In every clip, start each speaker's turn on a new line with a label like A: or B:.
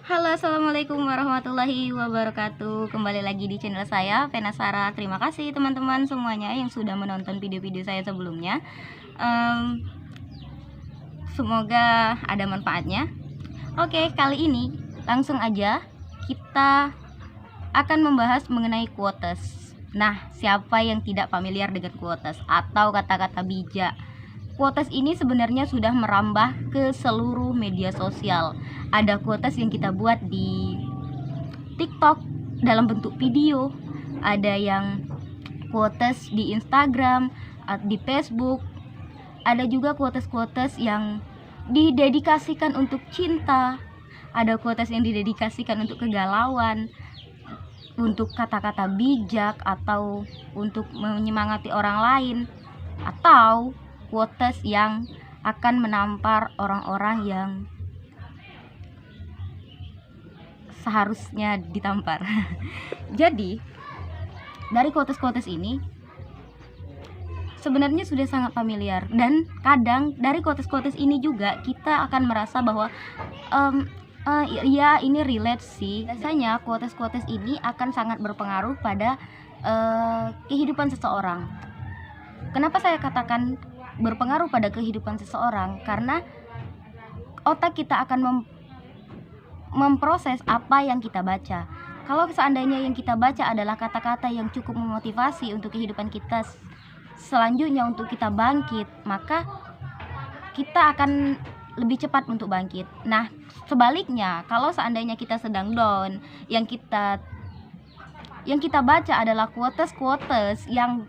A: Halo, assalamualaikum warahmatullahi wabarakatuh. Kembali lagi di channel saya, Venasara. Terima kasih teman-teman semuanya yang sudah menonton video-video saya sebelumnya. Semoga ada manfaatnya. Oke, kali ini langsung aja kita akan membahas mengenai quotes. Nah, siapa yang tidak familiar dengan quotes atau kata-kata bijak? Quotes ini sebenarnya sudah merambah ke seluruh media sosial. Ada quotes yang kita buat di TikTok dalam bentuk video, ada yang quotes di Instagram, di Facebook, ada juga quotes-quotes yang didedikasikan untuk cinta, ada quotes yang didedikasikan untuk kegalauan, untuk kata-kata bijak, atau untuk menyemangati orang lain, atau quotes yang akan menampar orang-orang yang seharusnya ditampar. Jadi dari quotes-quotes ini sebenarnya sudah sangat familiar, dan kadang dari quotes-quotes ini juga kita akan merasa bahwa ya ini relate sih. Biasanya quotes-quotes ini akan sangat berpengaruh pada kehidupan seseorang. Kenapa saya katakan berpengaruh pada kehidupan seseorang? Karena otak kita akan memproses apa yang kita baca. Kalau seandainya yang kita baca adalah kata-kata yang cukup memotivasi untuk kehidupan kita selanjutnya, untuk kita bangkit, maka kita akan lebih cepat untuk bangkit. Nah, sebaliknya, kalau seandainya kita sedang down, yang kita baca adalah quotes-quotes yang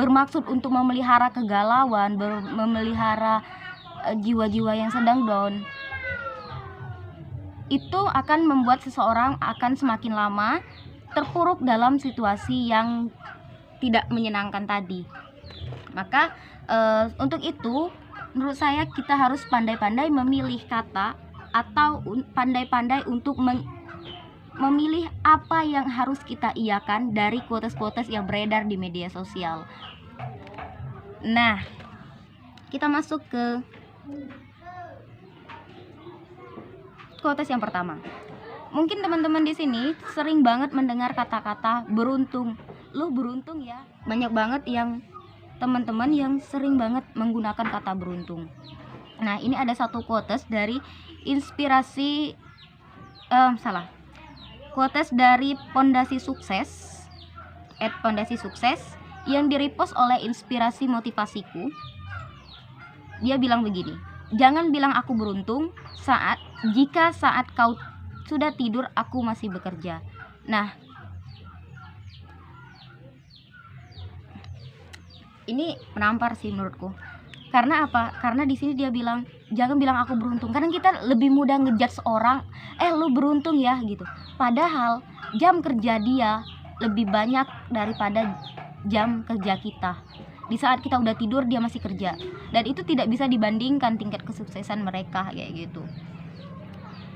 A: bermaksud untuk memelihara kegalauan, memelihara jiwa-jiwa yang sedang down, itu akan membuat seseorang akan semakin lama terpuruk dalam situasi yang tidak menyenangkan tadi. Maka untuk itu menurut saya kita harus pandai-pandai memilih kata, atau pandai-pandai untuk memilih apa yang harus kita iakan dari quotes-quotes yang beredar di media sosial. Nah, kita masuk ke quotes yang pertama. Mungkin teman-teman di sini sering banget mendengar kata-kata beruntung. Lu beruntung ya. Banyak banget yang teman-teman yang sering banget menggunakan kata beruntung. Nah, ini ada satu quotes dari quotes dari Pondasi Sukses @Pondasi Sukses yang direpost oleh Inspirasi Motivasiku. Dia bilang begini, jangan bilang aku beruntung jika saat kau sudah tidur aku masih bekerja. Nah, ini menampar sih menurutku. Karena apa? Karena di sini dia bilang jangan bilang aku beruntung. Karena kita lebih mudah ngejudge orang, lu beruntung ya gitu. Padahal jam kerja dia lebih banyak daripada jam kerja kita. Di saat kita udah tidur dia masih kerja. Dan itu tidak bisa dibandingkan tingkat kesuksesan mereka kayak gitu.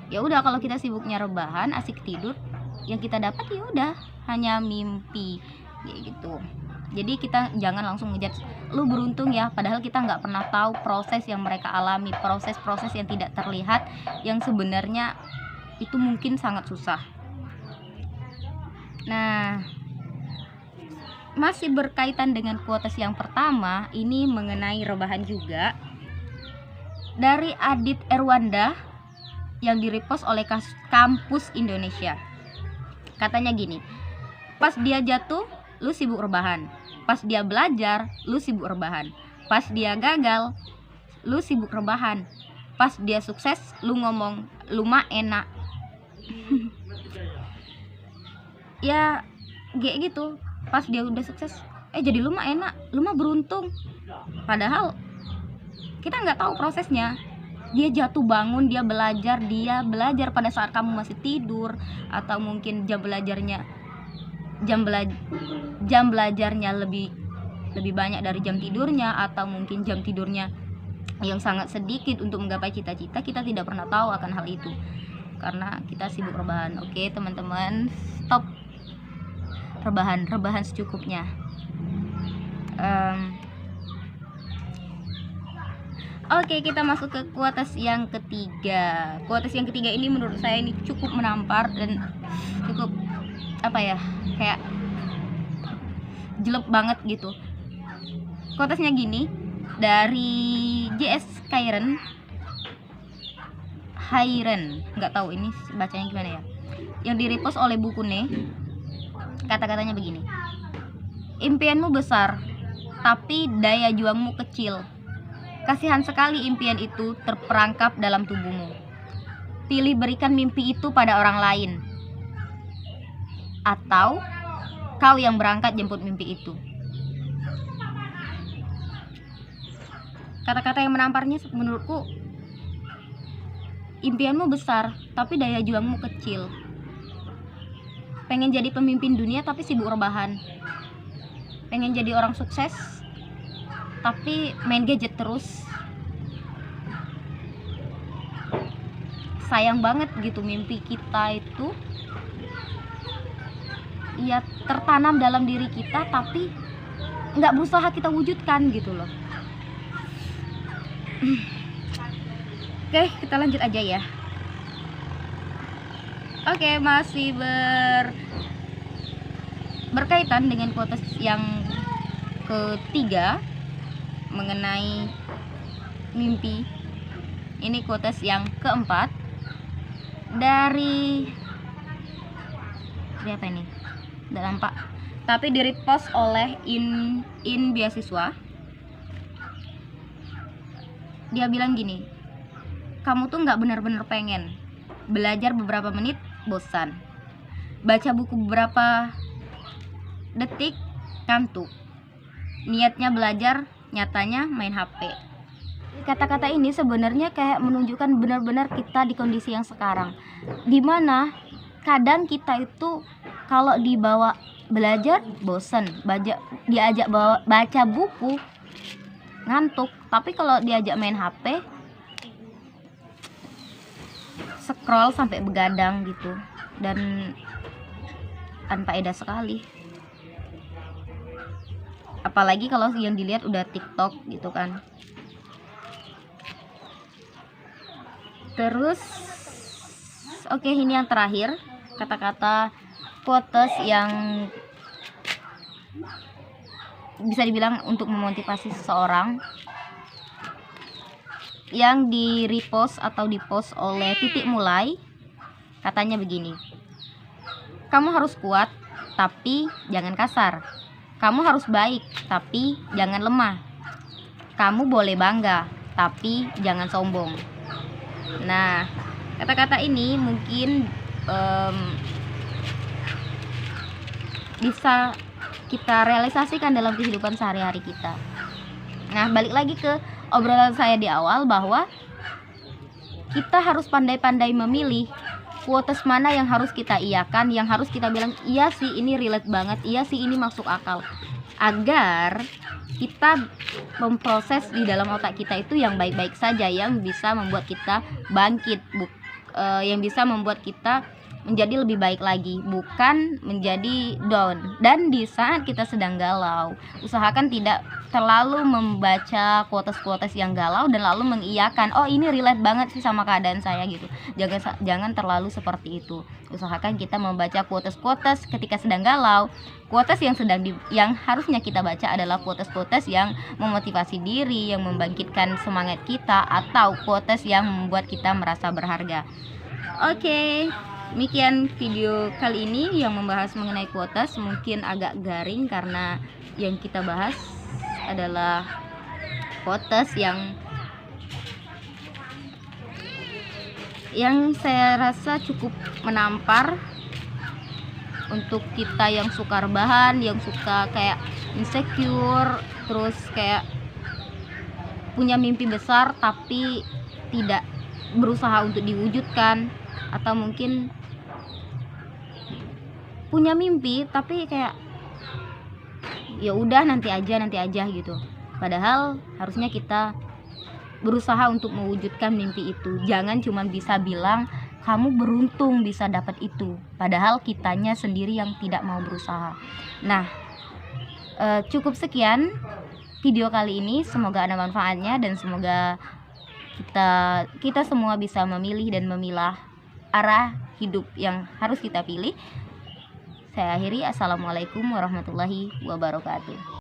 A: Ya udah, kalau kita sibuknya rebahan, asik tidur, yang kita dapat ya udah hanya mimpi kayak gitu. Jadi kita jangan langsung ngejudge lu beruntung ya, padahal kita nggak pernah tahu proses yang mereka alami, proses-proses yang tidak terlihat, yang sebenarnya itu mungkin sangat susah. Nah, masih berkaitan dengan quotes yang pertama, ini mengenai rebahan juga, dari Adit Erwanda yang direpost oleh Kampus Indonesia. Katanya gini, pas dia jatuh lu sibuk rebahan, pas dia belajar lu sibuk rebahan, pas dia gagal lu sibuk rebahan, pas dia sukses lu ngomong lu mah enak. Ya kayak gitu, pas dia udah sukses jadi lu mah enak, lu mah beruntung. Padahal kita nggak tahu prosesnya. Dia jatuh bangun, dia belajar pada saat kamu masih tidur, atau mungkin jam belajarnya lebih banyak dari jam tidurnya, atau mungkin jam tidurnya yang sangat sedikit untuk menggapai cita-cita. Kita tidak pernah tahu akan hal itu karena kita sibuk rebahan. Oke teman-teman, stop rebahan secukupnya. Oke, kita masuk ke quotes yang ketiga. Quotes yang ketiga ini menurut saya ini cukup menampar dan cukup apa ya, kayak jelek banget gitu. Quotesnya gini, dari JS Kyren, nggak tahu ini bacanya gimana ya, yang di-repost oleh Bukune. Kata-katanya begini: impianmu besar, tapi daya juangmu kecil. Kasihan sekali impian itu terperangkap dalam tubuhmu. Pilih berikan mimpi itu pada orang lain, atau kau yang berangkat jemput mimpi itu. Kata-kata yang menamparnya menurutku, impianmu besar, tapi daya juangmu kecil. Pengen jadi pemimpin dunia tapi sibuk rebahan. Pengen jadi orang sukses tapi main gadget terus. Sayang banget gitu, mimpi kita itu ya tertanam dalam diri kita tapi nggak berusaha kita wujudkan gitu loh. Oke, kita lanjut aja ya. Oke, masih berkaitan dengan quotes yang ketiga mengenai mimpi. Ini quotes yang keempat dari apa ini? Udah nampak. Tapi di repost oleh in beasiswa. Dia bilang gini, kamu tuh nggak benar-benar pengen belajar beberapa menit bosan, baca buku beberapa detik kantuk, niatnya belajar nyatanya main HP. Kata-kata ini sebenarnya kayak menunjukkan benar-benar kita di kondisi yang sekarang, dimana kadang kita itu kalau dibawa belajar bosan, diajak baca buku ngantuk, tapi kalau diajak main HP scroll sampai begadang gitu, dan tanpa faedah sekali. Apalagi kalau yang dilihat udah TikTok gitu kan. Terus oke, ini yang terakhir, kata-kata quotes yang bisa dibilang untuk memotivasi seseorang, yang di repost atau di post oleh Titik Mulai. Katanya begini, kamu harus kuat tapi jangan kasar, kamu harus baik tapi jangan lemah, kamu boleh bangga tapi jangan sombong. Nah, kata-kata ini mungkin bisa kita realisasikan dalam kehidupan sehari-hari kita. Nah, balik lagi ke obrolan saya di awal bahwa kita harus pandai-pandai memilih quotes mana yang harus kita iakan, yang harus kita bilang iya sih ini relate banget, iya sih ini masuk akal, agar kita memproses di dalam otak kita itu yang baik-baik saja, yang bisa membuat kita bangkit, yang bisa membuat kita menjadi lebih baik lagi, bukan menjadi down. Dan di saat kita sedang galau, usahakan tidak terlalu membaca quotes-quotes yang galau dan lalu mengiyakan, oh ini relate banget sih sama keadaan saya gitu. Jangan terlalu seperti itu. Usahakan kita membaca quotes-quotes ketika sedang galau. Quotes yang harusnya kita baca adalah quotes-quotes yang memotivasi diri, yang membangkitkan semangat kita, atau quotes yang membuat kita merasa berharga. Oke, demikian video kali ini yang membahas mengenai quotes. Mungkin agak garing karena yang kita bahas adalah quotes yang saya rasa cukup menampar untuk kita yang suka rebahan, yang suka kayak insecure, terus kayak punya mimpi besar tapi tidak berusaha untuk diwujudkan, atau mungkin punya mimpi tapi kayak ya udah nanti aja gitu. Padahal harusnya kita berusaha untuk mewujudkan mimpi itu. Jangan cuma bisa bilang kamu beruntung bisa dapat itu, padahal kitanya sendiri yang tidak mau berusaha. Nah, cukup sekian video kali ini, semoga ada manfaatnya dan semoga kita semua bisa memilih dan memilah arah hidup yang harus kita pilih. Saya akhiri, assalamualaikum warahmatullahi wabarakatuh.